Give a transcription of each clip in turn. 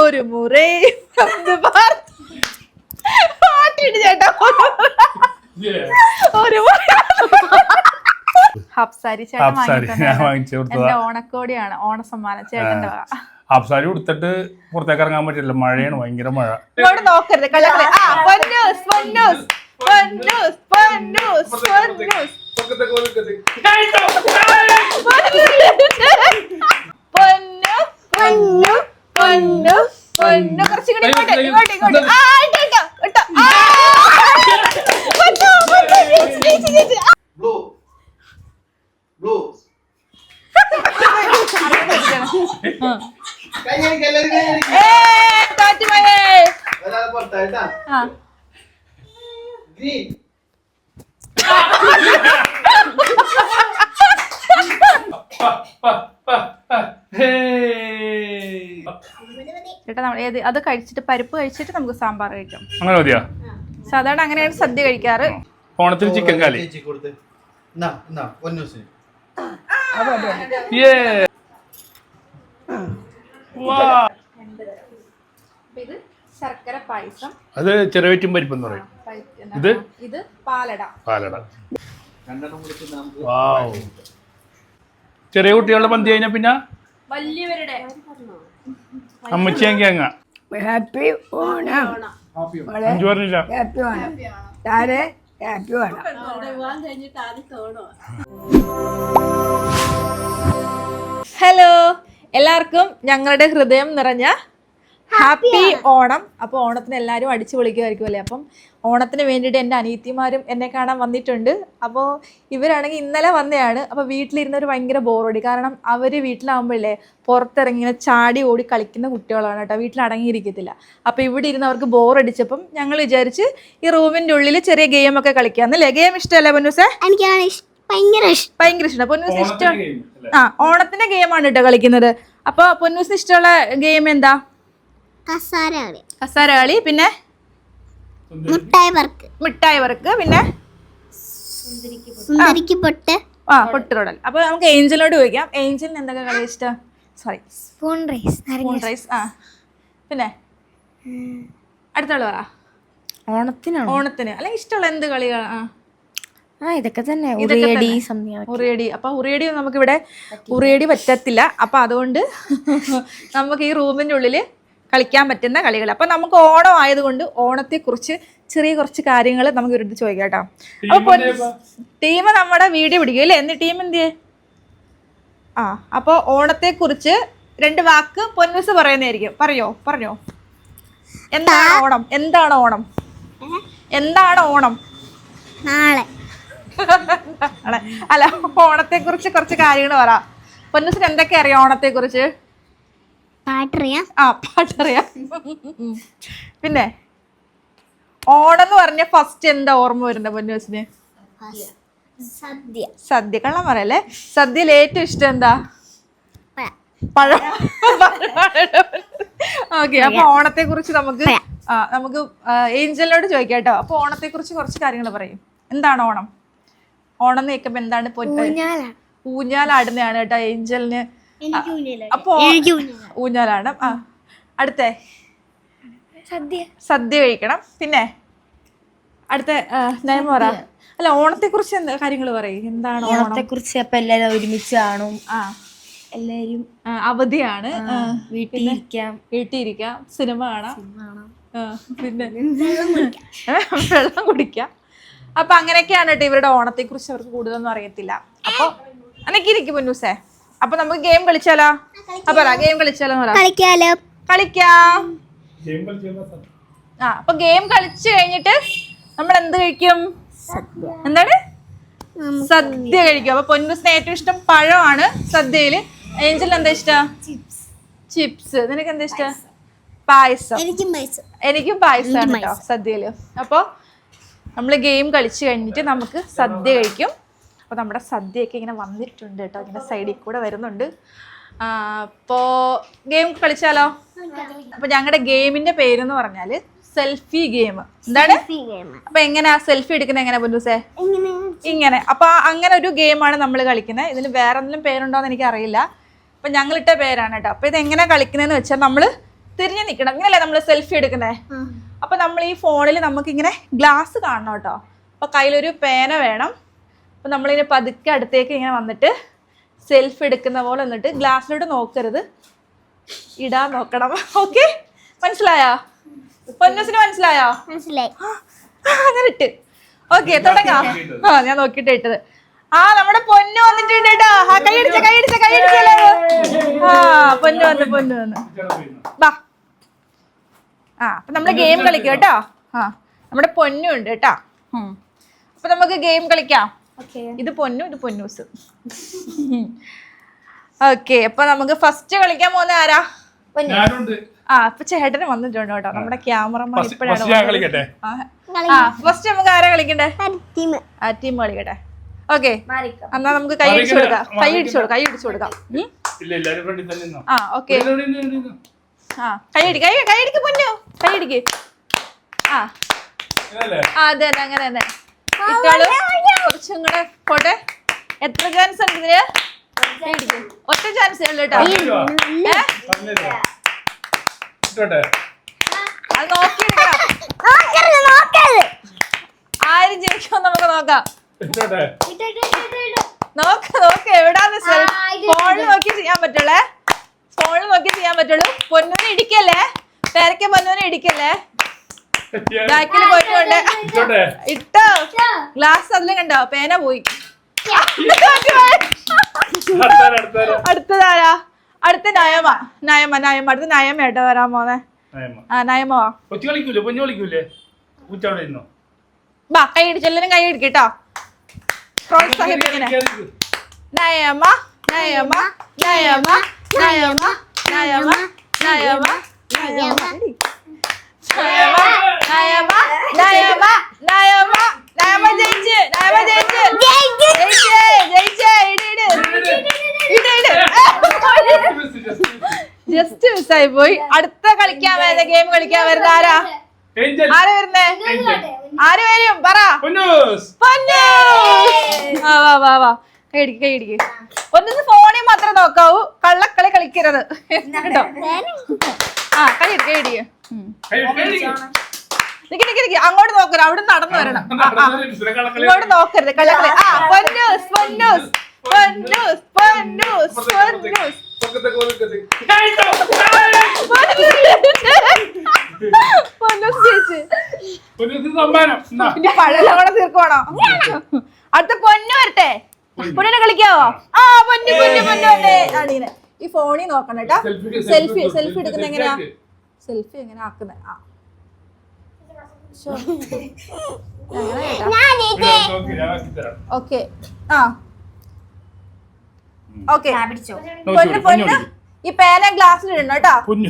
ഒരു മുറേ പാട്ടിട്ട് ചേട്ടാ ഒരു ഹബ്സാരി ചേട്ടൻ എന്റെ ഓണക്കോടിയാണ് ഓണസമ്മാനം ചേട്ടന്റെ വക. ഹാഫ്സാരി കൊടുത്തിട്ട് പുറത്തേക്ക് ഇറങ്ങാൻ പറ്റില്ല, മഴയാണ്, ഭയങ്കര മഴ. ഇങ്ങോട്ട് നോക്കരുത് കള്ളക്കളി. പൊന്നൂസ് പൊന്നൂസ് പൊന്നൂസ് പൊന്നൂസ് പൊന്നൂസ് പൊന്നു പൊന്നു പൊന്നു പൊന്നു കുറച്ചും കൂടി ഇങ്ങോട്ട് ഇങ്ങോട്ട് ഇങ്ങോട്ട്. ആ ഇട്ടോ ഇട്ടോ ഇട്ടോ. ബ്ലൂ ബ്ലൂ ഗ്രീൻ ചേട്ടാ നമ്മൾ ഏത് അത് കഴിച്ചിട്ട് പരിപ്പ് കഴിച്ചിട്ട് നമുക്ക് സാമ്പാർ കഴിക്കാം. അങ്ങനെ മതിയാ? സാധാരണ അങ്ങനെയാണ് സദ്യ കഴിക്കാറ്. ഓണത്തിന് ചിക്കൻ കാലി. ഇത് ശർക്കര പായസം, അത് ചെറുവറ്റും പരിപ്പെന്ന് പറയും. ഇത് ഇത് പാലട. പാലട. വാവ്. ചെറിയ കുട്ടികളുടെ പന്തി കഴിഞ്ഞാ പിന്നെ വലിയവരുടെ അമ്മച്ചിയെങ്കിൽ അങ്ങ ഹാപ്പി ഓണം. അഞ്ചു പറഞ്ഞില്ല. ഹാപ്പി ഓണം താരെ ഹാപ്പി ഓണം. ഹലോ, എല്ലാവർക്കും ഞങ്ങളുടെ ഹൃദയം നിറഞ്ഞ ഹാപ്പി ഓണം. അപ്പോൾ ഓണത്തിന് എല്ലാവരും അടിച്ചു പൊളിക്കുമായിരിക്കും അല്ലേ. അപ്പം ഓണത്തിന് വേണ്ടിയിട്ട് എൻ്റെ അനിയത്തിമാരും എന്നെ കാണാൻ വന്നിട്ടുണ്ട്. അപ്പോൾ ഇവരാണെങ്കിൽ ഇന്നലെ വന്നതാണ്. അപ്പോൾ വീട്ടിലിരുന്നൊരു ഭയങ്കര ബോറടി. കാരണം അവർ വീട്ടിലാകുമ്പോഴല്ലേ പുറത്തിറങ്ങി ഇങ്ങനെ ചാടി ഓടി കളിക്കുന്ന കുട്ടികളാണ് കേട്ടോ, വീട്ടിൽ അടങ്ങിയിരിക്കത്തില്ല. അപ്പോൾ ഇവിടെ ഇരുന്ന് അവർക്ക് ബോറടിച്ചപ്പം ഞങ്ങൾ വിചാരിച്ച് ഈ റൂമിൻ്റെ ഉള്ളിൽ ചെറിയ ഗെയിമൊക്കെ കളിക്കാമെന്നല്ലേ. ഗെയിം ഇഷ്ടമല്ലേ പൊന്നൂസേ? ഭയങ്കര ഇഷ്ടം. പൊന്നൂസിന് ഇഷ്ടം ഓണത്തിന്റെ ഗെയിമാണ് കേട്ടോ കളിക്കുന്നത്. അപ്പോൾ പൊന്നൂസിന് ഇഷ്ടമുള്ള ഗെയിം എന്താ? കസാര കളി, പിന്നെ മിഠായി വർക്ക്, പിന്നെ പൊട്ടുതൊടൽ. അപ്പൊ നമുക്ക് ഏഞ്ചലിനോട് ചോദിക്കാം, ഏഞ്ചലിന് എന്തൊക്കെ കളി ഇഷ്ടം? Sorry, spoon rice. പിന്നെ അടുത്തുള്ള പറ. ഓണത്തിന് അല്ലെ ഇഷ്ടമുള്ള എന്ത് കളികൾ? ഇതൊക്കെ തന്നെ ഉറിയടി. അപ്പൊ ഉറിയടി നമുക്കിവിടെ ഉറിയടി പറ്റത്തില്ല. അപ്പൊ അതുകൊണ്ട് നമുക്ക് ഈ റൂമിന്റെ ഉള്ളില് കളിക്കാൻ പറ്റുന്ന കളികൾ. അപ്പൊ നമുക്ക് ഓണം ആയതുകൊണ്ട് ഓണത്തെക്കുറിച്ച് ചെറിയ കുറച്ച് കാര്യങ്ങൾ നമുക്ക് ഇവരുടെ ചോദിക്കാം കേട്ടോ. അപ്പൊ ടീം നമ്മുടെ വീഡിയോ പിടിക്കും അല്ലേ? എന്ത് ടീം എന്ത്? അപ്പൊ ഓണത്തെക്കുറിച്ച് 2 വാക്ക് പൊന്നൂസ് പറയുന്നതായിരിക്കും. പറഞ്ഞോ എന്താണ് ഓണം? എന്താണ് ഓണം? എന്താണ് ഓണം? നാളെ അല്ല, ഓണത്തെക്കുറിച്ച് കുറച്ച് കാര്യങ്ങൾ പറ. പൊന്നൂസിന് എന്തൊക്കെ അറിയാം ഓണത്തെക്കുറിച്ച്? പാട്ടറിയാം. പിന്നെ ഓണം എന്ന് പറഞ്ഞ ഫസ്റ്റ് എന്താ ഓർമ്മ വരുന്നത് പൊന്നൂസിന്? സദ്യ. കള്ളം പറയല്ലേ. സദ്യയിൽ ഏറ്റവും ഇഷ്ടം എന്താ? പഴം. ഓക്കെ, അപ്പൊ ഓണത്തെ കുറിച്ച് നമുക്ക് ഏഞ്ചലിനോട് ചോദിക്കാം കേട്ടോ. അപ്പൊ ഓണത്തെ കുറിച്ച് കുറച്ച് കാര്യങ്ങൾ പറയും. എന്താണ് ഓണം? ഓണം എന്ന് കേൾക്കുമ്പോ എന്താണ്? ഊഞ്ഞാലാടുന്നതാണ് കേട്ടോ ഏഞ്ചലിന്. അപ്പൊ ഊഞ്ഞാലാണ്. അടുത്ത സദ്യ കഴിക്കണം. പിന്നെ അടുത്ത നയമ പറ. അല്ല, ഓണത്തെ കുറിച്ച് എന്താ കാര്യങ്ങൾ പറയും? എന്താണ് ഓണത്തെ കുറിച്ച്? അപ്പൊ എല്ലാരും ഒരുമിച്ച് കാണും, എല്ലാരും അവധിയാണ്, വീട്ടിലിരിക്കാം, സിനിമ കാണാം, പിന്നെ വെള്ളം കുടിക്കാം. അപ്പൊ അങ്ങനെയൊക്കെയാണ് കേട്ടോ ഇവരുടെ ഓണത്തെ കുറിച്ച്. അവർക്ക് കൂടുതലൊന്നും അറിയത്തില്ല. അപ്പൊ അനക്ക് ഇരിക്കും പൊന്നൂസേ. അപ്പൊ നമുക്ക് ഗെയിം കളിച്ചാലോ? ഗെയിം കളിച്ചാലോ? കളിക്കാം. അപ്പൊ ഗെയിം കളിച്ചു കഴിഞ്ഞിട്ട് നമ്മൾ എന്ത് കഴിക്കും? എന്താണ്? സദ്യ കഴിക്കും. അപ്പൊ പൊന്നൂസിന് ഏറ്റവും ഇഷ്ടം പഴമാണ് സദ്യയില്. ഏഞ്ചലിന് എന്താ ഇഷ്ടം? ചിപ്സ്. നിനക്ക് എന്താ ഇഷ്ടം? പായസം. എനിക്കും പായസമാണ് കേട്ടോ സദ്യയില്. അപ്പൊ നമ്മൾ ഗെയിം കളിച്ചു കഴിഞ്ഞിട്ട് നമുക്ക് സദ്യ കഴിക്കും. അപ്പോൾ നമ്മുടെ സദ്യയൊക്കെ ഇങ്ങനെ വന്നിട്ടുണ്ട് കേട്ടോ, ഇങ്ങനെ സൈഡിൽ കൂടെ വരുന്നുണ്ട്. അപ്പോൾ ഗെയിം കളിച്ചാലോ? അപ്പോൾ ഞങ്ങളുടെ ഗെയിമിൻ്റെ പേരെന്ന് പറഞ്ഞാൽ സെൽഫി ഗെയിം. എന്താണ്? അപ്പോൾ എങ്ങനെയാ സെൽഫി എടുക്കുന്നത്? എങ്ങനെ പൊന്നൂസേ? ഇങ്ങനെ. അപ്പോൾ അങ്ങനെ ഒരു ഗെയിമാണ് നമ്മൾ കളിക്കുന്നത്. ഇതിന് വേറെ എന്തെങ്കിലും പേരുണ്ടോ എന്ന് എനിക്കറിയില്ല. അപ്പം ഞങ്ങളിട്ട പേരാണ് കേട്ടോ. അപ്പോൾ ഇതെങ്ങനെ കളിക്കുന്നതെന്ന് വെച്ചാൽ നമ്മൾ തിരിഞ്ഞു നിൽക്കണം. ഇങ്ങനെയല്ലേ നമ്മൾ സെൽഫി എടുക്കുന്നേ? അപ്പൊ നമ്മൾ ഈ ഫോണിൽ നമുക്ക് ഇങ്ങനെ ഗ്ലാസ് കാണണം കേട്ടോ. അപ്പൊ കയ്യിലൊരു പേന വേണം. അപ്പൊ നമ്മളിങ്ങനെ പതുക്കെ അടുത്തേക്ക് ഇങ്ങനെ വന്നിട്ട് സെൽഫി എടുക്കുന്ന പോലെ വന്നിട്ട് ഗ്ലാസ്സിലോട്ട് നോക്കരുത്, ഇടാൻ നോക്കണം. ഓക്കെ, മനസ്സിലായോ? പൊന്നൂസിന് മനസ്സിലായോ? മനസ്സിലായി. അങ്ങനെ ഇട്ട്. ഓക്കെ, തുടങ്ങാം. ഞാൻ നോക്കിട്ട് ഇട്ടത്. നമ്മുടെ പൊന്നു വന്നിട്ടുണ്ട് കേട്ടോ. കൈയടിച്ചല്ലേ. പൊന്നു വന്ന് ബാ. അപ്പൊ നമ്മള് ഗെയിം കളിക്കാം കേട്ടോ. നമ്മുടെ പൊന്നു ഉണ്ട് കേട്ടോ. അപ്പൊ നമുക്ക് ഗെയിം കളിക്കാം. ഇത് പൊന്നു, ഇത് പൊന്നൂസ്. ഓക്കെ, അപ്പൊ നമുക്ക് ഫസ്റ്റ് കളിക്കാൻ പോകുന്ന ആരാ? അപ്പൊ ചേട്ടന് വന്നിട്ടുണ്ട് കേട്ടോ. നമ്മുടെ ക്യാമറമാൻ ഇപ്പഴാണ്. ഫസ്റ്റ് നമുക്ക് ആരാ കളിക്കണ്ടേ? ടീം കളിക്കട്ടെ. ഓക്കെ, എന്നാ നമുക്ക് കൈ അടിച്ചു കൊടുക്കാം. കൈ അടിച്ചു കൊടുക്കാം. ഓക്കെ, കൈയടിക്ക് പൊന്നു, കൈയടിക്ക്. അതെ അങ്ങനെ തന്നെ ഇട്ടാള്. കുറച്ചും കൂടെ പോട്ടെ. എത്ര ചാൻസ് ഉണ്ട് ഇതിന്? ഒറ്റ ചാൻസ് ഉള്ളു കേട്ടോ. അത് നോക്കിയെടുക്കണം. ആരും ജയിക്കുമോ നമുക്ക് നോക്കാം. നോക്ക് എവിടാന്ന് ഫോണിൽ നോക്കി ചെയ്യാൻ പറ്റുള്ളേ. ഫോണിൽ നോക്കി ചെയ്യാൻ പറ്റുള്ളൂ. പൊന്നൂനെ ഇടിക്കല്ലേ, പേരക്ക പൊന്നൂനെ ഇടിക്കല്ലേ. ബാക്കിൽ പോയിട്ടുണ്ട്. ഇട്ടോ ഗ്ലാസ് അതിലും കണ്ടോ, പേന പോയി. അടുത്തതാരാ? അടുത്ത നയമ. അടുത്ത നയമ ഏട്ടോ വരാൻ പോന്നെ. നയമ വാ. ബാ, കൈ ഇടിച്ചെല്ലാരും കൈ ഇടിക്കട്ടോ. പ്രോത്സാഹിപ്പിക്കണേ. നയമ നയമ നയമ നയമ നയമ നയമ നയമ നയമ ജയിച്ച്. ജസ്റ്റ് മിസ്സായി പോയി. അടുത്ത കളിക്കാൻ വരുന്ന ഗെയിം കളിക്കാൻ വരുന്ന ആരാ? ആര് വരുന്നേ? ആര് വരും പറ? വാ കൈയടിക്ക്. ഒന്ന് ഫോണിൽ മാത്രമേ നോക്കാവൂ, കള്ളക്കളി കളിക്കരുത് കേട്ടോ. കൈയടിക്ക്. നിക്ക് അങ്ങോട്ട് നോക്കരുത്, അവിടെ നടന്നു വരണം. ഇങ്ങോട്ട് നോക്കരുത്, കള്ളക്കളി. പഴയതോടെ തീർക്കുവാണോ? അടുത്ത പൊന്നു വരട്ടെ. പൊന്നിനെ കളിക്കാവോ? പൊന്നു വരട്ടെ. ആണിങ്ങനെ ഈ ഫോണിൽ നോക്കണം കേട്ടോ. സെൽഫി എടുക്കുന്ന എങ്ങനെയാ? സെൽഫി എങ്ങനെ ആക്കുന്നത്? ഓക്കെ പൊന്നു ഈ പേന ഗ്ലാസ്സിൽ ഇടണം കേട്ടോ. പൊന്നു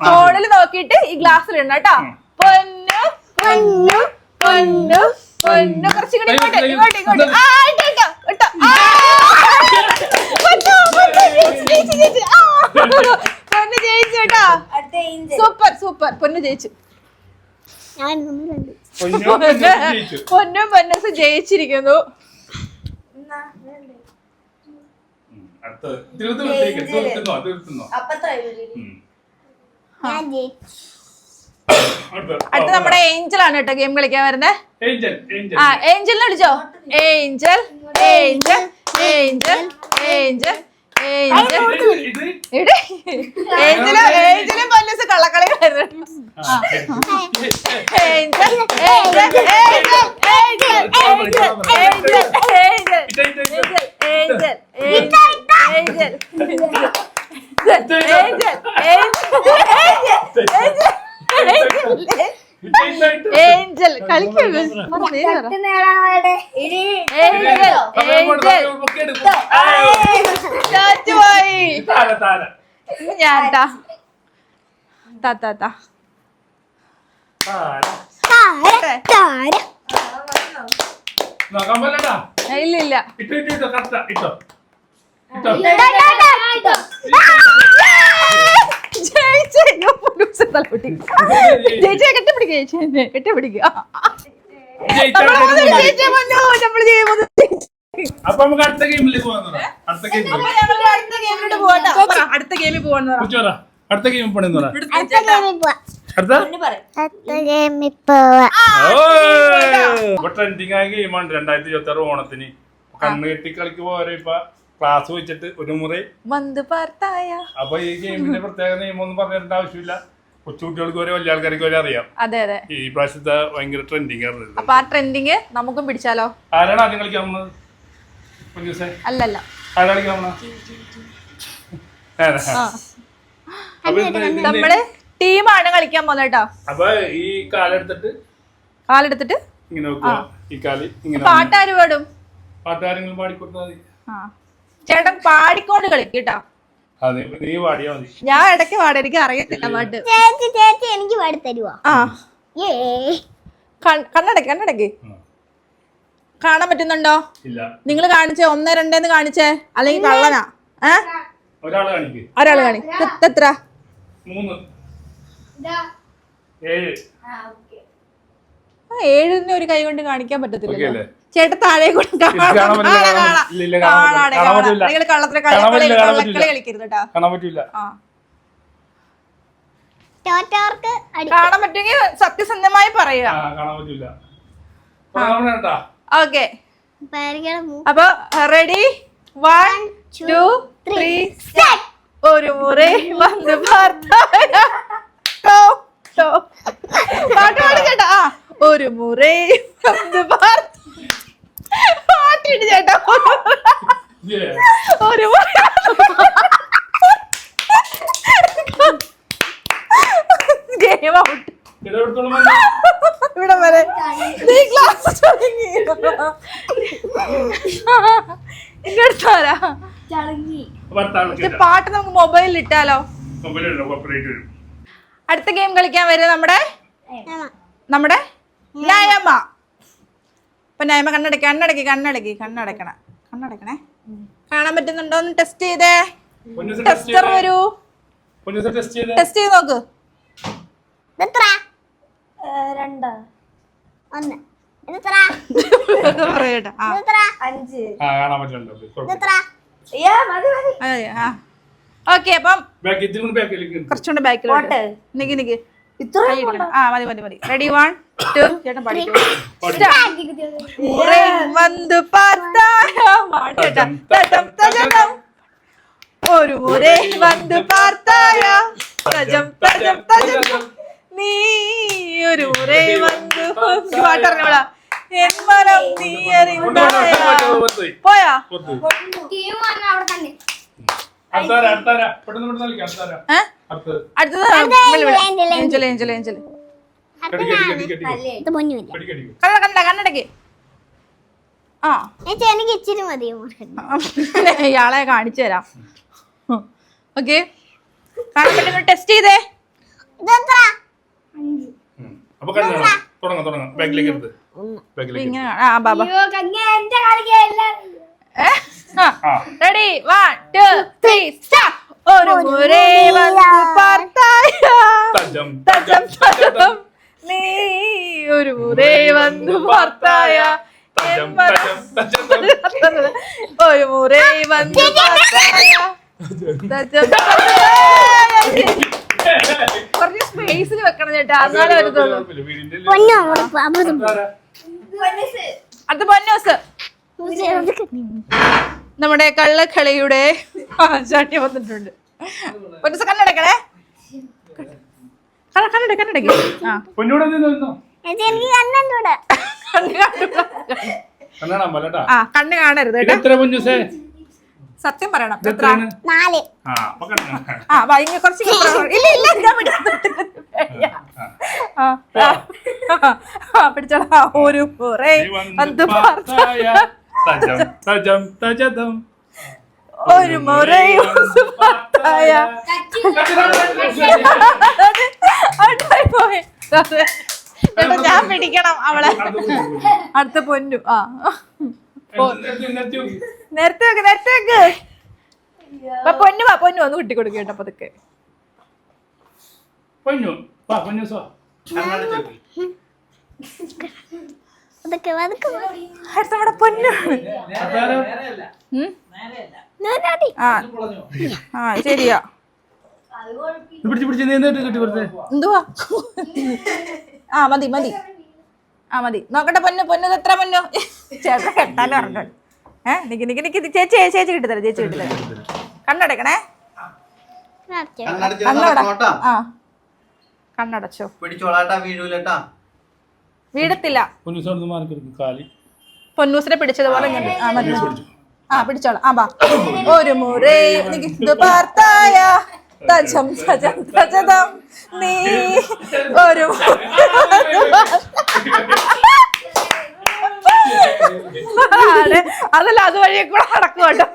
ഫോണിൽ നോക്കിയിട്ട് ഈ ഗ്ലാസ്സിൽ ഇടണം കേട്ടോ. പൊന്നു കുറച്ചുകൂടി ഇങ്ങോട്ട്. പൊന്നു ജയിച്ചു കേട്ടോ. സൂപ്പർ പൊന്നു ജയിച്ചു. പൊന്നും പൊന്നൂസും ജയിച്ചിരിക്കുന്നു. അടുത്ത നമ്മുടെ ഏഞ്ചൽ ആണ് കേട്ടോ ഗെയിം കളിക്കാൻ വരുന്നേ. ഏഞ്ചലിനെ വിളിച്ചോ. ഏഞ്ചൽ ഏഞ്ചലും പൊന്നൂസ് കള്ളക്കളികളായിരുന്നു. ഏഞ്ചൽ കളിക്കുന്നു. ഞാൻ ഇല്ല ചേച്ചിയെ കെട്ടിപ്പിടിക്കുക ചേച്ചി കെട്ടിപ്പിടിക്കുക അപ്പൊ നമുക്ക് അടുത്ത ഗെയിമിലേക്ക് പോകാൻ അടുത്ത ഗെയിമിൽ അടുത്ത ഗെയിമിൽ പോവാന്ന് അടുത്ത ഗെയിം പണിന്ന് ട്രെൻഡിങ് ആയ ഗെയിമാണ് 2026 ഓണത്തിന് കണ്ണ് കെട്ടി കളിക്ക് പോരെ ഇപ്പൊ ക്ലാസ് വെച്ചിട്ട് ഒരു മുറി വന്ന് പാർത്തായ. അപ്പൊ ഈ ഗെയിമിന്റെ പ്രത്യേക നിയമമൊന്നും പറഞ്ഞിട്ട് ആവശ്യമില്ല. കൊച്ചുകുട്ടികൾക്ക് വരെ വലിയ ആൾക്കാർക്ക് വരെ അറിയാം. അതെ അതെ, ഈ പ്രാവശ്യത്തെ ഭയങ്കര ട്രെൻഡിങ് ആണ്. അപ്പൊ ആ ട്രെൻഡിങ് നമുക്കും പിടിച്ചാലോ? ആരാണ് ആദ്യം കളിക്കാവുന്നത്? അല്ലല്ല, ആരാ കളിക്കാവുന്ന? നമ്മള് ടീമാണ് കളിക്കാൻ പോകുന്നത് കേട്ടോ. അപ്പൊ ഈ കാലെടുത്തിട്ട് ഇങ്ങനെ വെക്കുക. ഈ കാല് ഇങ്ങനെ പാട്ടാര് പാടും? പാട്ടുകാരെങ്കിലും പാടിക്കൊടുത്താൽ മതി. ചേട്ടൻ പാടിക്കൊണ്ട് കളിക്കും കേട്ടോ. അതെ, നീ പാടിയാ മതി. ഞാൻ ഇടയ്ക്ക് പാടും, എനിക്ക് അറിയത്തില്ല പാട്ട്. ചേച്ചി എനിക്ക് പാടി തരുവാ. കണ്ണടക്ക് കാണാൻ പറ്റുന്നുണ്ടോ? ഇല്ല. നിങ്ങൾ കാണിച്ചേ 1 2 കാണിച്ചേ, അല്ലെങ്കിൽ കള്ളനാ? ഒരാള് കാണിക്ക്. ഒരാള് കാണി. എത്ര? 3 7 7 ഒരു കൈ കൊണ്ട് കാണിക്കാൻ പറ്റത്തില്ല. ഓക്കേ. ചേട്ടൻ താഴെ കൊണ്ട് നിങ്ങൾ കള്ളത്തിലെ കളി കളിക്കരുത് കേട്ടോ. കാണാൻ പറ്റൂല. കാണാൻ പറ്റുമെങ്കിൽ സത്യസന്ധമായി പറയുക. കാണാൻ പറ്റൂല. ഓക്കെ, അപ്പൊ റെഡി? 1 2 3 ഒരു മുറി വന്ന് പാർത്തായ. പാട്ട് പാടി ചേട്ടാ. ഒരു മുറി വന്ന് പാട്ടിട്ട് ചേട്ടാ. ഒരു ഗെയിം ഔട്ട്. ഇവിടെ വരെ നീ ക്ലാസ് തുടങ്ങി. ഇങ്ങെടുത്താരാ പാട്ട് നമുക്ക് മൊബൈലിൽ ഇട്ടാലോ? അടുത്ത ഗെയിം കളിക്കാൻ വരും നമ്മുടെ നയമ. അപ്പൊ നയമ കണ്ണടക്കണേ. കാണാൻ പറ്റുന്നുണ്ടോന്ന് ടെസ്റ്റ് ചെയ്തേ. ടെസ്റ്റർ വരൂ, ടെസ്റ്റ് ചെയ്ത് നോക്ക്. 2 പറയട്ടെ. 5 ഓക്കെ, അപ്പം കുറച്ചുകൂടെ ബാക്കിലോട്ട് നിക്ക്. മതി. റെഡി? 1 2 ചേട്ടൻ പഠിക്കും. വന്ന് പാർത്തായ. ഒരു മുறை വന്ന് പാർത്തായ. നീ ഒരു മുறை വന്ന് പാട്ടറിഞ്ഞോളാ. എന്മനം നീ അറിഞ്ഞായ. പോയാ? അടുത്തത് ഏഞ്ചൽ. കണ്ണടക്ക്. എനിക്ക് ഇച്ചിരി മതിയോ? ഇയാളെ കാണിച്ചു തരാം. ഓക്കെ, കാണാൻ പറ്റുന്ന ടെസ്റ്റ് ചെയ്തേ. ഇങ്ങനെ ബാബാ. റെഡി? 1 2 3 സ്റ്റാർട്ട്. ഒരു മുறை വന്ന് പാർത്തായ. നീ ഒരു മുறை വന്ന് പാർത്തായ. ഒരു മുறை വന്ന് പാർത്തായ. കുറച്ച് സ്പേസിൽ വെക്കണം ചേട്ടാ, എന്നാലേ വരുത്തുള്ളൂ. അടുത്ത പൊന്നൂസ്. നമ്മുടെ കള്ളക്കളിയുടെ ചാട്ടി വന്നിട്ടുണ്ട്. പൊന്നൂസ് കണ്ണടക്കണേ. കണ്ണടക്ക്. കണ്ണ് കാണരുത് കേട്ടോ. സത്യം പറയണം. കുറച്ച് പിടിച്ചോളാ. ഒരു മുறை വന്ന് പാർത്തായ. ഒരു മുறை വന്ന് പാർത്തായ. ഞാൻ പിടിക്കണം അവളെ. അടുത്ത പൊന്നു. നേരത്തെ വെക്ക്. പൊന്നു ഒന്ന് കുട്ടി കൊടുക്കും കേട്ടോ. പതുക്കെ പൊന്നു വാ പൊന്നൂസ് വാ. കണ്ണടച്ചു അതൊക്കെ അതൊക്കെ അടുത്ത നമ്മുടെ പൊന്നാണ്. അതാരാ? ആ ശരിയാ. ഇത് പിടിച്ച് നീ എന്നിട്ട് കിട്ടി വെറുതെ. എന്തുവാ? ആ മതി മതി നോക്കട്ടെ. പൊന്നു എത്ര പൊന്നു ചേട്ടൻ കെട്ടാലും ഇറങ്ങ. നിക്ക് ചേച്ചി കിട്ടിത്തരാം. കണ്ണടക്കണേ. കണ്ണടച്ചു ആ കണ്ണടച്ചോ. പിടിച്ചോളാട്ടാ, വീഴൂലട്ടാ. വീഴത്തില്ല. പൊന്നൂസ് അവിടെ നിന്ന് മാറി കിടക്കും കാലി. പൊന്നൂസിനെ പിടിച്ചതുപോലെ ഇങ്ങോട്ട്. ആ മതി. ആ പിടിച്ചോളാം. ആ ബാ. ഒരു മുറേ ഇത് പാർത്തായ തജം തജം തജതം നീ ഒരു അതല്ല അതുവഴിയെ കൂടെ നടക്കും കേട്ടോ.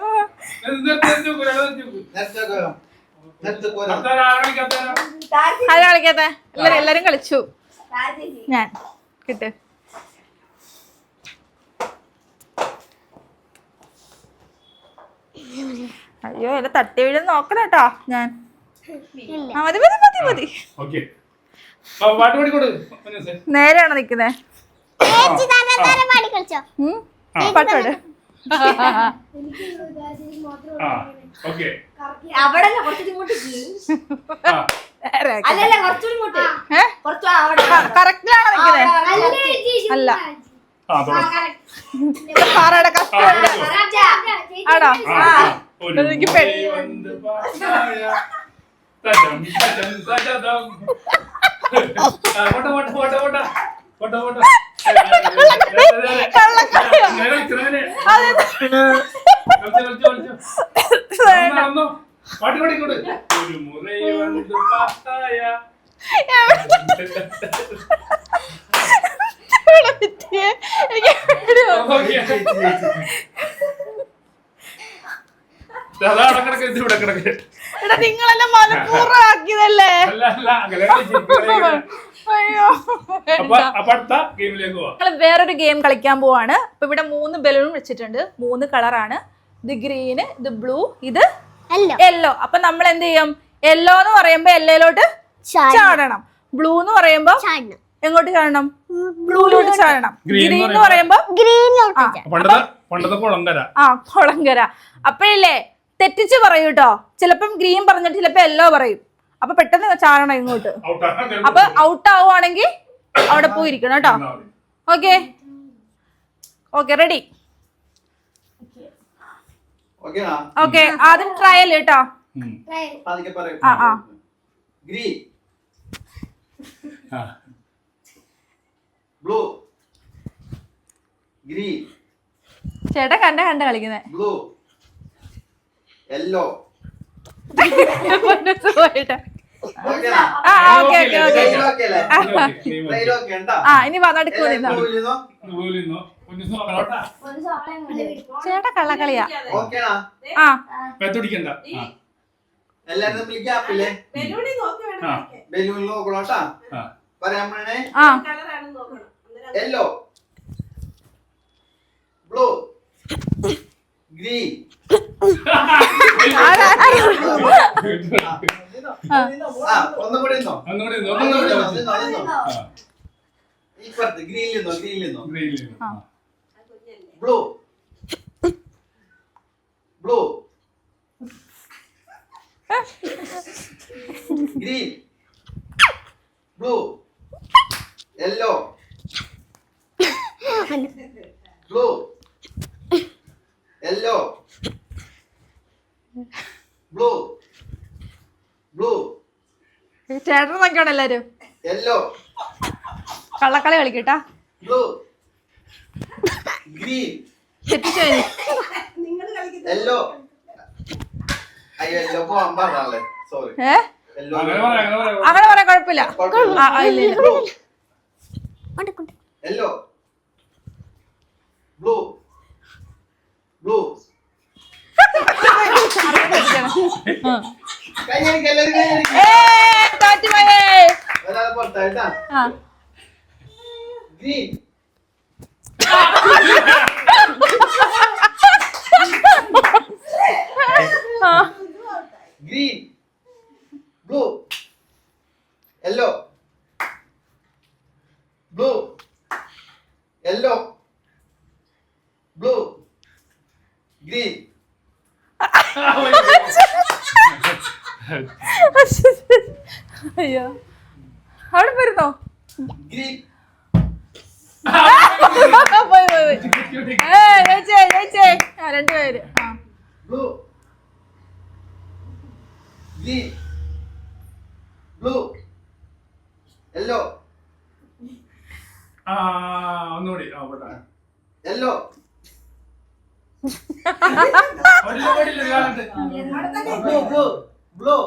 അത് കളിക്കാത്ത എല്ലാരും കളിച്ചു. ഞാൻ കിട്ട്. അയ്യോ എന്നെ തട്ടി വീഴും നോക്കണം കേട്ടോ. ഞാൻ മതി ഓക്കേ. പാട്ട് പാടിക്കോട് പൊന്നൂസേ. നേരെയാണോ നിക്കുന്നേ? പാട്ടോട്. ആ ഓക്കേ. അവിടെ കുറച്ചുകൂടി ഇങ്ങോട്ട് ആ അല്ലല്ല കുറച്ചുകൂടി ഇങ്ങോട്ട് കുറച്ച് അവിടെ കറക്റ്റിലാണോ നിക്കുന്നേ? അല്ല ആ തുടങ്ങ്. പാറയുടെ കഷ്ടമല്ല ആണോ? ആ എനിക്ക് പാട്ട് പാടിക്കോട്. ഒരു മുറൈ വന്ന് പാത്തായ നിങ്ങളെല്ലാം മനഃപൂർവ്വമാക്കിയതല്ലേ? അയ്യോ ഞങ്ങൾ വേറൊരു ഗെയിം കളിക്കാൻ പോവാണ്. അപ്പൊ ഇവിടെ 3 ബലൂൺ വെച്ചിട്ടുണ്ട്. 3 കളറാണ്. ഇത് ഗ്രീന്, ഇത് ബ്ലൂ, ഇത് യെല്ലോ. അപ്പൊ നമ്മൾ എന്ത് ചെയ്യും? യെല്ലോ എന്ന് പറയുമ്പോ യെല്ലോയിലോട്ട് ചാടണം. ബ്ലൂ എന്ന് പറയുമ്പോ എങ്ങോട്ട് ചാടണം? ബ്ലൂയിലോട്ട് ചാടണം. ഗ്രീൻ എന്ന് പറയുമ്പോ ആ കുളങ്കര. അപ്പഴില്ലേ തെറ്റിച്ച് പറയൂ കേട്ടോ. ചിലപ്പം ഗ്രീൻ പറഞ്ഞിട്ട് ചിലപ്പോ യെല്ലോ പറയും. അപ്പൊ പെട്ടെന്ന് ചാടണം ഇങ്ങോട്ട്. അപ്പൊ ഔട്ട് ആവുകയാണെങ്കിൽ അവിടെ പോയിരിക്കണം കേട്ടോ. Okay ready? ഓക്കെ ആദ്യം ട്രയൽ കേട്ടോ. ഗ്രീൻ, ബ്ലൂ, ഗ്രീൻ, ചേട്ടാ കണ്ട കളിക്കുന്നേ. Blue, yellow. ഇനി വന്നെടുക്കൂ. ചേട്ടാ കള്ളക്കളിയാ. ആ എല്ലാരും വിളിക്കാപ്പില്ലേ? ബലൂൺ നോക്കണോട്ടാ. പറയാൻ വേണേ. Yellow, blue, green. ഒന്നുകൂടി ഇപ്പുറത്ത് ഗ്രീനിൽ നിന്നോ. Blue, blue, green, blue, yellow, blue, yellow, blue, blue. ചേട്ടൻ നോക്കിയാണ് എല്ലാരും. യെല്ലോ, കള്ളക്കളി കളിക്കട്ടാ. ബ്ലൂ, ഗ്രീൻ, തെറ്റിച്ചോ? യെല്ലോ. യെല്ലോ പോവാൻ പാടാല്ലേ? സോറി. യെല്ലോ അങ്ങനെ പറയാൻ കുഴപ്പമില്ല. Yellow, blue, blue. ഒരാൾ പുറത്തായിട്ടാ. Green, green, blue, yellow blue yellow blue green അയ്യോ അവിടെ വരുന്നോ ഗ്രീൻ പോയി ജയിച്ചേ രണ്ടുപേര് ആ ബ്ലൂ ഗ്രീൻ ബ്ലൂ യെല്ലോ ഒന്നുകൂടി യെല്ലോ ബ്ലൂ ബ്ലൂ ബ്ലൂ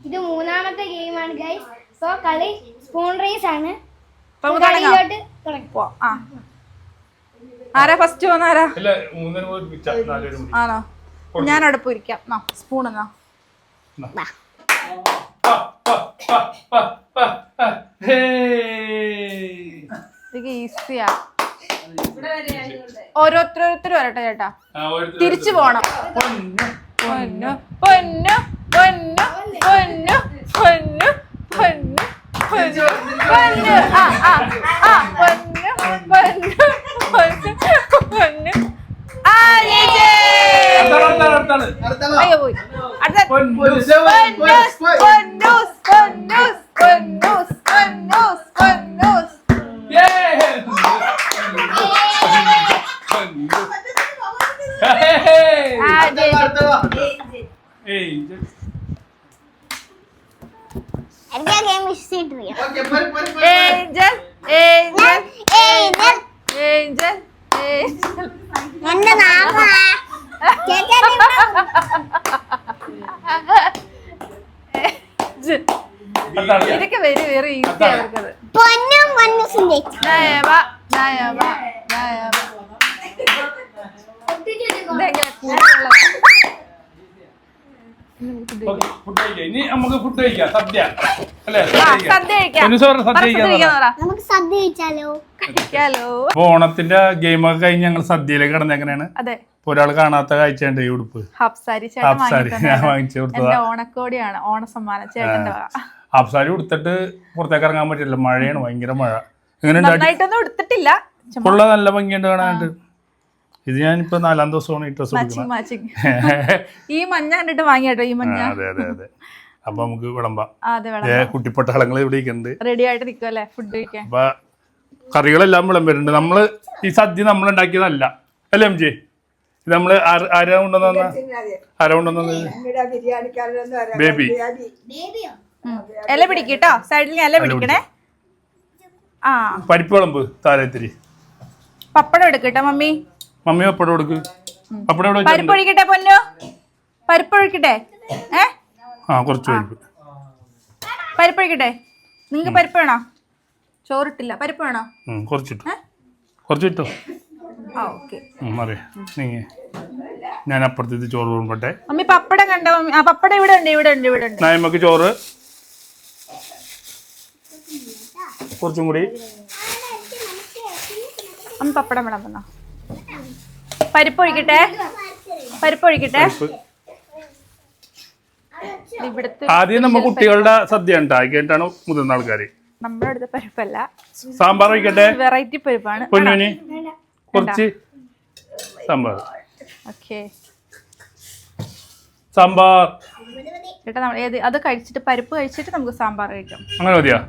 ഇത് മൂന്നാമത്തെ ഗെയിമാണ് ഗൈസ്. സോ കളി സ്പൂൺ റേസ് ആണ്. നമുക്ക് കളിയിലോട്ട് തുടങ്ങാം. പോവാം. ആ ആരാ ഫസ്റ്റ് വന്നാരാ അല്ല മൂന്നര ഒരുമിച്ച നാലുപേരും കൂടി. ആണോ ഞാൻ അടുപ്പ് ഇരിക്കാം സ്പൂൺ എന്നാ ഇതൊക്കെ ഈസിയാ ഓരോരുത്തരോരുത്തർ വരട്ടെ ചേട്ടാ തിരിച്ചു പോണം പൊന്നു പൊന്നു പൊന്നു പൊന്നു പൊന്നു പൊന്നു പൊന്നു പൊന്നു ആ ആ ആ പൊന്നു പൊന്നു പൊന്നു പൊന്നു ആ ജയിച്ചേ. അയ്യോ പോയി അടുത്ത പൊന്നൂസ് പൊന്നൂസ് പൊന്നൂസ് പൊന്നൂസ് പൊന്നൂസ് പൊന്നൂസ് ആ ജയിച്ചു. എനിക്ക് ആ ഗെയിം ഇഷ്ടമായിട്ടില്ല. ഏഞ്ചൽ ഏഞ്ചൽ ഏഞ്ചൽ ഏഞ്ചൽ എന്റെ നാമ ഇതൊക്കെ വെരി വെരി ഈസി അവർക്കത് പൊന്നും പൊന്നും ജയിച്ചു. നയവ നയവ നയവ ഇതെങ്ങനെ കൂടുതലുള്ളതാ ഫുഡ് കഴിക്കാം. ഇനി നമുക്ക് ഫുഡ് കഴിക്കാം. സദ്യ അല്ലേ? സദ്യ കഴിക്കാം സദ്യ കഴിക്കാം. നമുക്ക് സദ്യ കഴിച്ചാലോ? കഴിക്കാലോ. അപ്പൊ ഓണത്തിന്റെ ഗെയിമൊക്കെ കഴിഞ്ഞ് ഞങ്ങൾ സദ്യയിലേക്ക് കടന്നേക്കണേണ്. അതെ ഒരാൾ കാണാത്ത കാഴ്ചയുണ്ട് ഈ ഉടുപ്പ്. ഹാപ്സാരി ചേട്ടൻ ഹാപ്സാരി ഞാൻ വാങ്ങിച്ചു കൊടുത്തതാ. എന്റെ ഓണക്കോടിയാണ് ഓണസമ്മാനം ചേട്ടന്റെ വക. ഹാപ്സാരി ഉടുത്തിട്ട് പുറത്തേക്ക് ഇറങ്ങാൻ പറ്റില്ല. മഴയാണ്, ഭയങ്കര മഴ. എങ്ങനെയുണ്ട്? നന്നായിട്ടൊന്നും എടുത്തിട്ടില്ല കൊള്ള നല്ല ഭംഗിയുണ്ട് കാണാനായിട്ട്. ഇത് ഞാനിപ്പോ 4-ാം ദിവസമാണ് ഈ ഡ്രസ് കൊടുക്കുന്നത്. മാച്ചിങ് ഈ മഞ്ഞ കണ്ടിട്ട് വാങ്ങിയാട്ടോ ഈ മഞ്ഞ. അതെ അതെ അതെ. അപ്പൊ നമുക്ക് വിളമ്പാം. അതെ കുട്ടിപ്പട്ടാളങ്ങൾ ഇവിടെ ഇരിക്കുന്നുണ്ട്. റെഡി ആയിട്ട് നിൽക്കുമല്ലേ ഫുഡ് കഴിക്കാൻ. അപ്പൊ കറികളെല്ലാം വിളമ്പരുന്നുണ്ട്. നമ്മള് ഈ സദ്യ നമ്മൾ ഉണ്ടാക്കിയതല്ല അല്ലേ എം ജി? ഇത് നമ്മള് ആരാ കൊണ്ടുവന്ന ബേബി. ഇല പിടിക്കട്ടോ സൈഡിൽ ഇല പിടിക്കണേ. ആ പരിപ്പ് വിളമ്പ് താരത്തിരി. പപ്പടം എടുക്കട്ടെ മമ്മി. മമ്മി പപ്പടം കൊടുക്ക്. പപ്പടം പരിപ്പ് ഒഴിക്കട്ടെ പൊന്നു. പരിപ്പ് ഒഴിക്കട്ടെ. കുറച്ച് പരിപ്പ്. പരിപ്പ് ഒഴിക്കട്ടെ. നിങ്ങക്ക് പരിപ്പ് വേണോ? ചോറിട്ടില്ല. പരിപ്പ് വേണോ? കുറച്ചിട്ടോ. ആ ഓക്കെ. നീങ്ങ ഞാൻ അപ്പുറത്തേക്ക് ചോറ് കൊണ്ടോട്ടെ. മമ്മി പപ്പടം കണ്ടോ? ആ പപ്പടം ഇവിടെ ഉണ്ട് ഇവിടെ ഉണ്ട് ഇവിടെ ഉണ്ട്. നമുക്ക് ചോറ് കുറച്ചും കൂടി. അമ്മ പപ്പടം വേണം വന്നോ. പരിപ്പ് ഒഴിക്കട്ടെ. പരിപ്പ് ഒഴിക്കട്ടെ. ഇവിടുത്തെ ആദ്യം നമ്മ കുട്ടികളുടെ സദ്യ ഉണ്ടാക്കിയിട്ടാണ് മുതിർന്ന ആൾക്കാര്. നമ്മുടെ അടുത്ത പരിപ്പല്ല, സാമ്പാർ ഒഴിക്കട്ടെ. വെറൈറ്റി പരിപ്പാണ്. പൊന്നുവിന് കുറച്ച് സാമ്പാർ. ഓക്കെ സാമ്പാർ ചേട്ടാ നമ്മൾ ഏത് അത് കഴിച്ചിട്ട് പരിപ്പ് കഴിച്ചിട്ട് നമുക്ക് സാമ്പാർ കഴിക്കാം. അങ്ങനെ മതിയാ?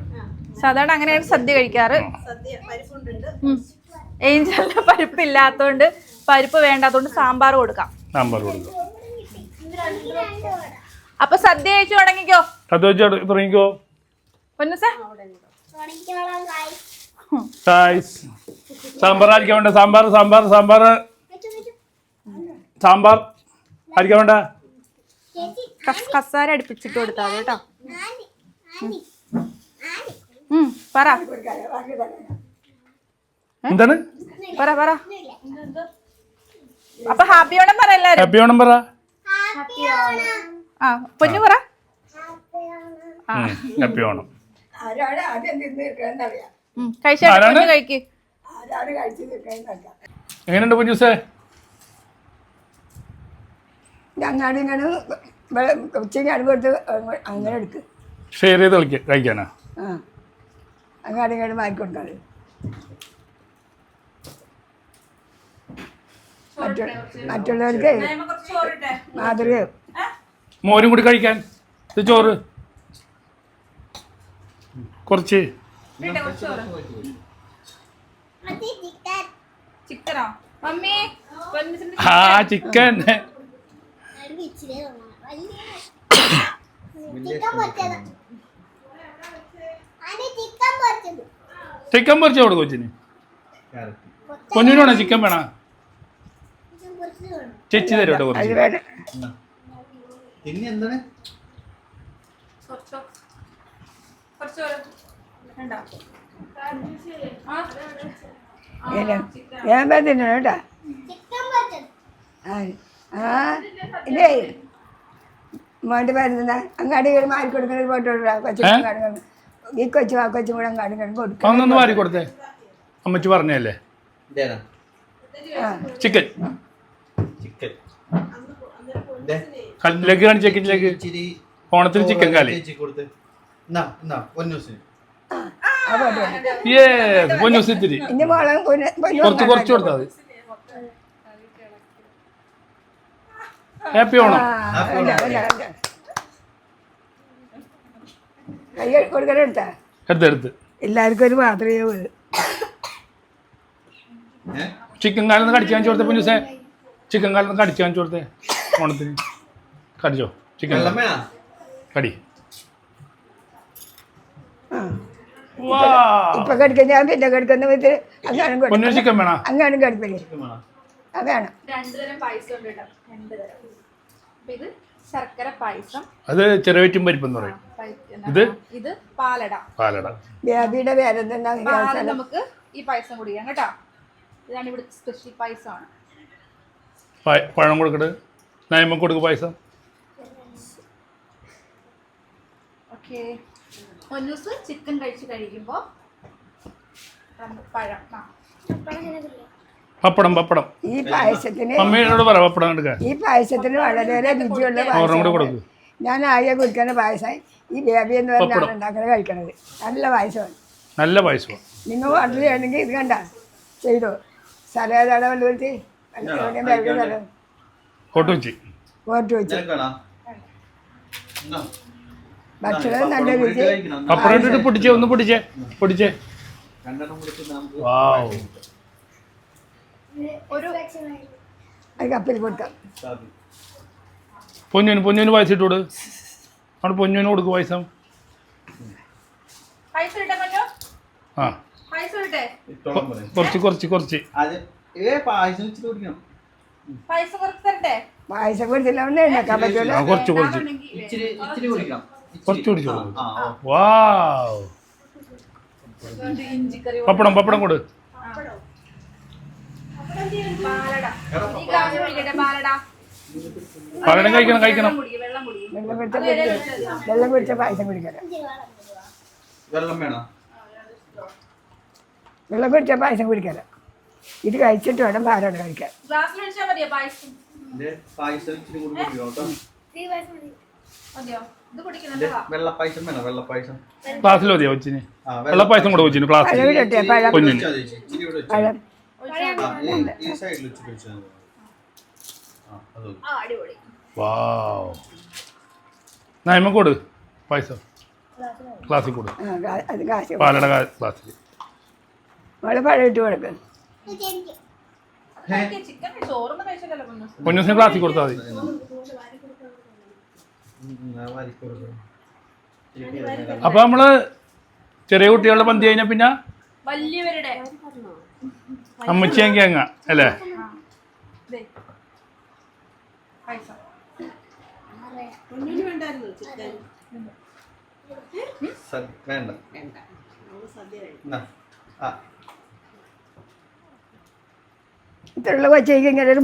സാധാരണ അങ്ങനെയാണ് സദ്യ കഴിക്കാറ്. ഏഞ്ചലിന് പരിപ്പ് ഇല്ലാത്തോണ്ട് പരിപ്പ് വേണ്ടാത്തോണ്ട് സാമ്പാർ കൊടുക്കാം. സാമ്പാർ കൊടുക്കാം. അപ്പൊ സദ്യ കഴിച്ചു തുടങ്ങിക്കോ. സദ്യ വെച്ച് തുടങ്ങിക്കോ. സാമ്പാർ ആയിരിക്കാൻ വേണ്ട. സാമ്പാർ സാമ്പാർ സാമ്പാർ സാമ്പാർ ആയിരിക്കാൻ വേണ്ട. കസാര അടുപ്പിച്ചിട്ട് കൊടുത്താൽ മതി കേട്ടോ. പറ എന്താണ് പറ പറ. അപ്പൊ ഹാപ്പി ഓണം പറ എല്ലാരും. ഹാപ്പി ഓണം പറ. ആ പൊന്നു പറ. ഹാപ്പി ഓണം. കഴിച്ചു കഴിക്ക്. എങ്ങനെയുണ്ട് കുഞ്ഞുസേ? അങ്ങാടി ഇങ്ങനെ ഉച്ചയ്ക്ക് അടുപ്പ് കൊടുത്ത് അങ്ങനെ എടുക്കും. ഷെയർ ചെയ്ത് കഴിക്കാനാ? ആ അങ്ങാടി ഇങ്ങോട്ട് മാറ്റി കൊടുക്കാറ്. മറ്റുള്ളവർക്ക് മാതൃകയോ മോരും കൂടി കഴിക്കാൻ. ഇത് ചോറ് കുറച്ച്. ചിക്കനോ മമ്മി? ആ ചിക്കൻ. ചിക്കൻ പൊരിച്ച കൊടുക്കും കൊച്ചിന്. പൊന്നിനാണോ ചിക്കൻ വേണ? ചേച്ചി തരോട്ടെ കുറച്ച്. അത് വേണം. പിന്നെ എന്താണ് ഞാൻ തിന്നണം കേട്ടാ. ഇല്ലേ മോൻ്റെ പേരെന്താ? അങ്ങാടി മാറി കൊടുക്കുന്ന ഫോട്ടോ കൊച്ചു ഈ കൊച്ചും ആ കൊച്ചും കൂടെ അങ്ങാടി കൊടുക്കും. അതൊന്ന് മാറി കൊടുത്തേ. അമ്മച്ചി പറഞ്ഞല്ലേ ചിക്കൻ. ചിക്കൻ കല്ലിലേക്ക് കാണിച്ചേക്കിലേക്ക് ഇച്ചിരി ഓണത്തിന് ചിക്കൻ കാലി. കൊടുത്ത് പൊന്നൂസിന് ആ ഫോട്ടോ പൊന്നൂസ് ഇത്തിരി ഇനി മോളെ കുറച്ച് കുറച്ച് കൊടുത്താൽ മതി. ഹാപ്പി ഓണം. കൈ കൊടുക്കലെടുത്താ എടുത്തെടുത്ത് എല്ലാവർക്കും ഒരു മാതൃകയോ ചിക്കൻ കാലൊന്ന് കടിച്ചു കാണിച്ചു കൊടുത്തേ പൊന്നൂസേ. ചിക്കൻ കാലൊന്ന് കടിച്ചു കാണിച്ചു കൊടുത്തേ ഓണത്തിന്. കടിച്ചോ ചിക്കൻ കടി. ഇപ്പൊ കടിക്കാൻ ഞാൻ പിന്നെ കടിക്കുന്ന വിധത്തിൽ പൊന്നൂര് ചിക്കൻ വേണോ? അങ്ങാനും കടിപ്പില്ലേ അത് വേണം. രണ്ടുതരം പായസം ഉണ്ട് കേട്ടോ, രണ്ടുതരം. ഇത് ശർക്കര പായസം, അത് ചെറുവറ്റും പരിപ്പെന്ന് പറയും. ഇത് പാലട. പാലട. ബേബിയുടെ പേരെന്താ? നമുക്ക് ഈ പായസം കുടിക്കാം കേട്ടോ. ഇതാണ് ഇവിടെ സ്പെഷ്യൽ പായസമാണ്. പഴം കൊടുക്കട്ട് നയമ കൊടുക്ക് പായസം. ഓക്കെ, പൊന്നൂസ് ചിക്കൻ കഴിച്ച് കഴിയുമ്പോ പഴം. പപ്പടം പപ്പടം. ഈ പായസത്തിന് അമ്മയോട് പറ പപ്പടം എടുക്കാൻ. ഈ പായസത്തിന് വളരെയേറെ രുചിയുള്ള പായസം. ഞാൻ ആകെ കുടിക്കുന്ന പായസം ഈ ബേബി എന്ന് പറഞ്ഞാണ് ഉണ്ടാക്കുന്നത് കഴിക്കണത്. നല്ല പായസമാണ്, നല്ല പായസമാണ്. നിങ്ങൾ ഓർഡർ ചെയ്യണമെങ്കിൽ ഇത് കണ്ട ചെയ്തോ. സ്ഥലം ഏതാണ്? വല്ലൂർത്തി ഫോട്ടോ വെച്ച് ഫോട്ടോ വെച്ച് ഭക്ഷണം നല്ല രുചി. പപ്പടം ഇട്ടിട്ട് പൊടിച്ചേ, ഒന്ന് പൊടിച്ചേ പൊടിച്ചേ. അത് കപ്പിൽ കൊടുക്കാം. പൊന്നിന് പായസം ഇട്ടോട്. അവിടെ പൊന്നിന് കൊടുക്കും പായസം. ആ കുറച്ച് കുറച്ച് കുറച്ച് പായസം കുടിച്ചില്ല ഉണ്ടാക്കാൻ പറ്റൂല. കുറച്ച് കുറച്ച് കുറച്ച് കുടിച്ചോളൂ. വാവ്. പപ്പടം പപ്പടം കൊടു. പാലടം കഴിക്കണം കഴിക്കണം. വെള്ളം കുടിച്ച പായസം കുടിക്കണം. വെള്ളം വേണം. വെള്ളം കുടിച്ച പായസം കുടിക്കണം. ഇത് കഴിച്ചിട്ട് വേണം പാലട കഴിക്കാൻ. പായസം ഇച്ചിരി കൊടുക്കും. വെള്ളപ്പായസം വേണം. വെള്ളപ്പായസം ക്ലാസ്സിൽ മതിയോ കൊച്ചിന്? വെള്ളപ്പായസം കൂടെ കൊച്ചിന് ക്ലാസ്സിൽ. പൊന്നിന് പഴം ഈ സൈഡിൽ വെച്ച് കഴിച്ചാൽ വാവ്. നയമ കൊടു പായസം ക്ലാസ്സിൽ കൊടു. അത് കാശ് പാലട ക്ലാസ്സിൽ. നമ്മള് പഴം ഇട്ട് കൊടുക്കും. പൊന്നൂസിന് ക്ലാസ്സിൽ കൊടുത്താൽ മതി. അപ്പൊ നമ്മള് ചെറിയ കുട്ടികളുടെ പന്തി കഴിഞ്ഞാൽ പിന്നെ വലിയവരുടെ അമ്മച്ചിയെങ്കിൽ അങ്ങ അല്ലേ? വേണ്ട. ഇത്രയുള്ള കൊച്ചേക്ക് ഇങ്ങനെ ഒരു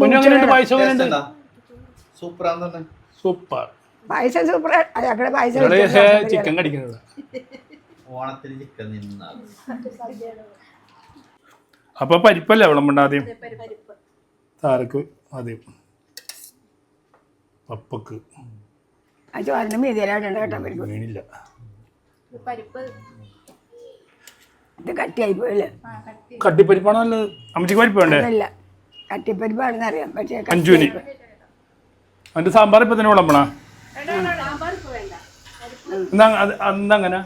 സൂപ്പറാന്ന്. സൂപ്പർ പായസം. സൂപ്പർ. അയാളുടെ പായസം ചിക്കൻ കടിക്കുന്നത്. ഓണത്തിന് ചിക്കൻ നിന്നാ അപ്പൊ പരിപ്പല്ലേ വിളമ്പണ്ട ആദ്യം? താരക്ക് ആദ്യം പപ്പക്ക് ആ ചോറിന് മീതിയിലായിട്ടുണ്ട് കേട്ടോ പരിപ്പ്. വീണില്ല. പരിപ്പ് ഇത് കട്ടിയായി പോയല്ലേ? കട്ടിപ്പരിപ്പാണ് നല്ലത്. അമ്മച്ചിക്ക് പരിപ്പ് വേണ്ടേ? അതല്ല, കട്ടിപ്പരിപ്പാണെന്ന് അറിയാം, പക്ഷേ അഞ്ചുവിന് അതിന്റെ സാമ്പാർ ഇപ്പൊ തന്നെ വിളമ്പണ അങ്ങനെ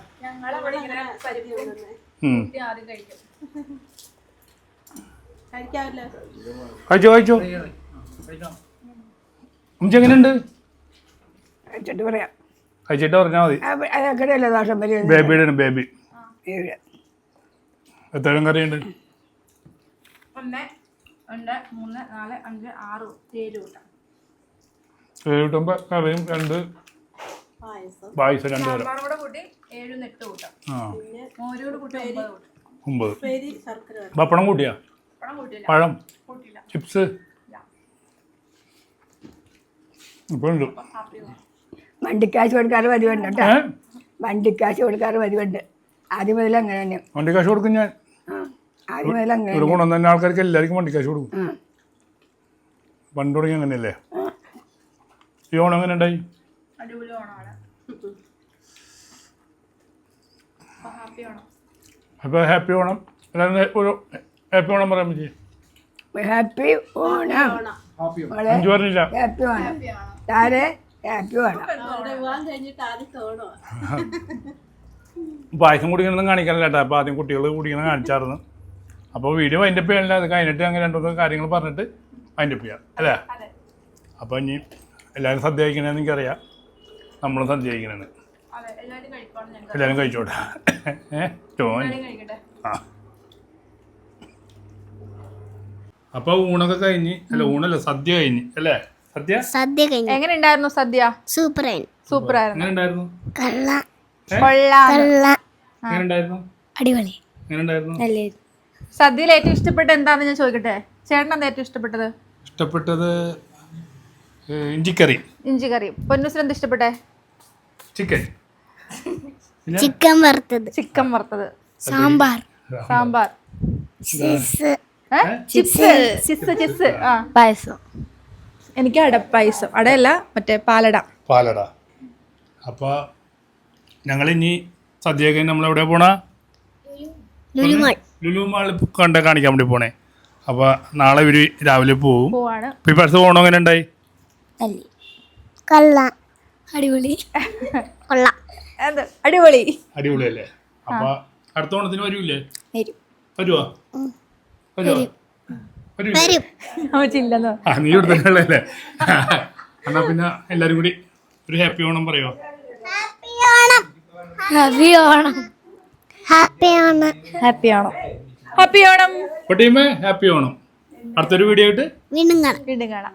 കഴിച്ചോ. അമ്മച്ചി എങ്ങനെയുണ്ട്? കഴിച്ചിട്ട് പറയാം. കഴിച്ചിട്ട് പറഞ്ഞാൽ മതി. അതൊക്കെയല്ലേ ദോഷം വരും. ബേബിയുടെ ബേബി എത്ര കറിയുണ്ട്? 1 2 3 4 5 6 7 കൂട്ടം. 7 കൂട്ടുമ്പോ കറിയും 2 പായസം 2 തരം. സാമ്പാറോടെ കൂട്ടി 7 8 കൂട്ടം. മോരോട് കൂട്ടി 9 കൂട്ടം. പപ്പടം കൂട്ടിയാ? പഴം, ചിപ്സ് ഇപ്പൊ ഉണ്ട്. വണ്ടിക്കാശ് കൊടുക്കാറ് പതിവുണ്ട് കേട്ടോ. വണ്ടിക്കാശ് കൊടുക്കാറ് പതിവുണ്ട്. ആദ്യം മുതൽ അങ്ങനെ തന്നെ. വണ്ടിക്കാശ് കൊടുക്കും ഞാൻ. ആദ്യം മുതൽ അങ്ങനെ ഇവിടെ കൊണ്ടുവന്ന ആൾക്കാർക്ക് എല്ലാവർക്കും വണ്ടിക്കാശ് കൊടുക്കും. പണ്ട് തുടങ്ങി അങ്ങനെയല്ലേ? ഈ ഓണം എങ്ങനെ ഉണ്ടായി? അടിപൊളി ഓണമാണ്. അപ്പൊ ഹാപ്പി ഓണം. ഒരു ഹാപ്പി ഓണം പറയാൻ പറ്റി. ഹാപ്പി ഓണം. 5 പറഞ്ഞില്ല. ഹാപ്പി ഓണം. താരെ ഹാപ്പി ഓണം. പായസം കുടിക്കണമെന്നും കാണിക്കാനല്ല കേട്ടോ. അപ്പോൾ ആദ്യം കുട്ടികൾ കുടിക്കണം കാണിച്ചായിരുന്നു. അപ്പോൾ വീഡിയോ അതിൻ്റെ പേരില്ല. അത് കഴിഞ്ഞിട്ട് അങ്ങനെ 2 കാര്യങ്ങൾ പറഞ്ഞിട്ട് അതിൻ്റെ ചെയ്യാം അല്ലേ? അപ്പോൾ ഇനി എല്ലാവരും സദ്യ കഴിക്കണമെന്ന് എനിക്കറിയാം. നമ്മളും സദ്യ കഴിക്കണമെന്ന്. എല്ലാവരും കഴിച്ചോട്ടെ. ആ അപ്പോൾ ഊണൊക്കെ കഴിഞ്ഞ്, അല്ല ഊണല്ല സദ്യ കഴിഞ്ഞ് അല്ലേ? സദ്യ എങ്ങനെ ഉണ്ടായിരുന്നു സദ്യ? സൂപ്പർ സൂപ്പറായിരുന്നു. എങ്ങനെ ഉണ്ടായിരുന്നു? എങ്ങനെ ഉണ്ടായിരുന്നു? അടിപൊളി. എങ്ങനെ ഉണ്ടായിരുന്നു? സദ്യയിൽ ഏറ്റവും ഇഷ്ടപ്പെട്ട എന്താന്ന് ഞാൻ ചോദിക്കട്ടെ? ചേട്ടൻ എന്താ ഏറ്റവും ഇഷ്ടപ്പെട്ടത്? ഇഷ്ടപ്പെട്ടത് ഇഞ്ചിക്കറി. ഇഞ്ചിക്കറി. പൊന്നൂസിന് എന്താ ഇഷ്ടപ്പെട്ടെ? ചിക്കൻ. ചിക്കൻ വറുത്തത്. ചിക്കൻ വറുത്തത്. സാമ്പാർ. ചിപ്സ്. ആ പായസം. എനിക്ക് അടപ്പായസം. അടയല്ല, മറ്റേ പാലട. അപ്പോൾ ഞങ്ങളിനി സദ്യ കഴിഞ്ഞ് നമ്മളെവിടെ പോണ? ലുലു മാൾ കാണിക്കാൻ വേണ്ടി പോണേ. അപ്പോൾ നാളെ ഇവർ രാവിലെ പോവും. ഇപ്പോൾ ഈ പരസ്യം പോകണം. എങ്ങനെ ഉണ്ടായി? അടിപൊളി. അടിപൊളിയല്ലേ? അപ്പോൾ അടുത്ത ഓണത്തിന് വരൂല്ലേ? വരുമോ? നീ ഇവിടെ തന്നെ എന്നാ പിന്നെ എല്ലാരും കൂടി ഒരു ഹാപ്പി ഓണം പറയുമോ? ഹാപ്പി ഓണം. ഹാപ്പി ഓണം. അടുത്തൊരു വീഡിയോ ആയിട്ട് വീണ്ടും കാണാം.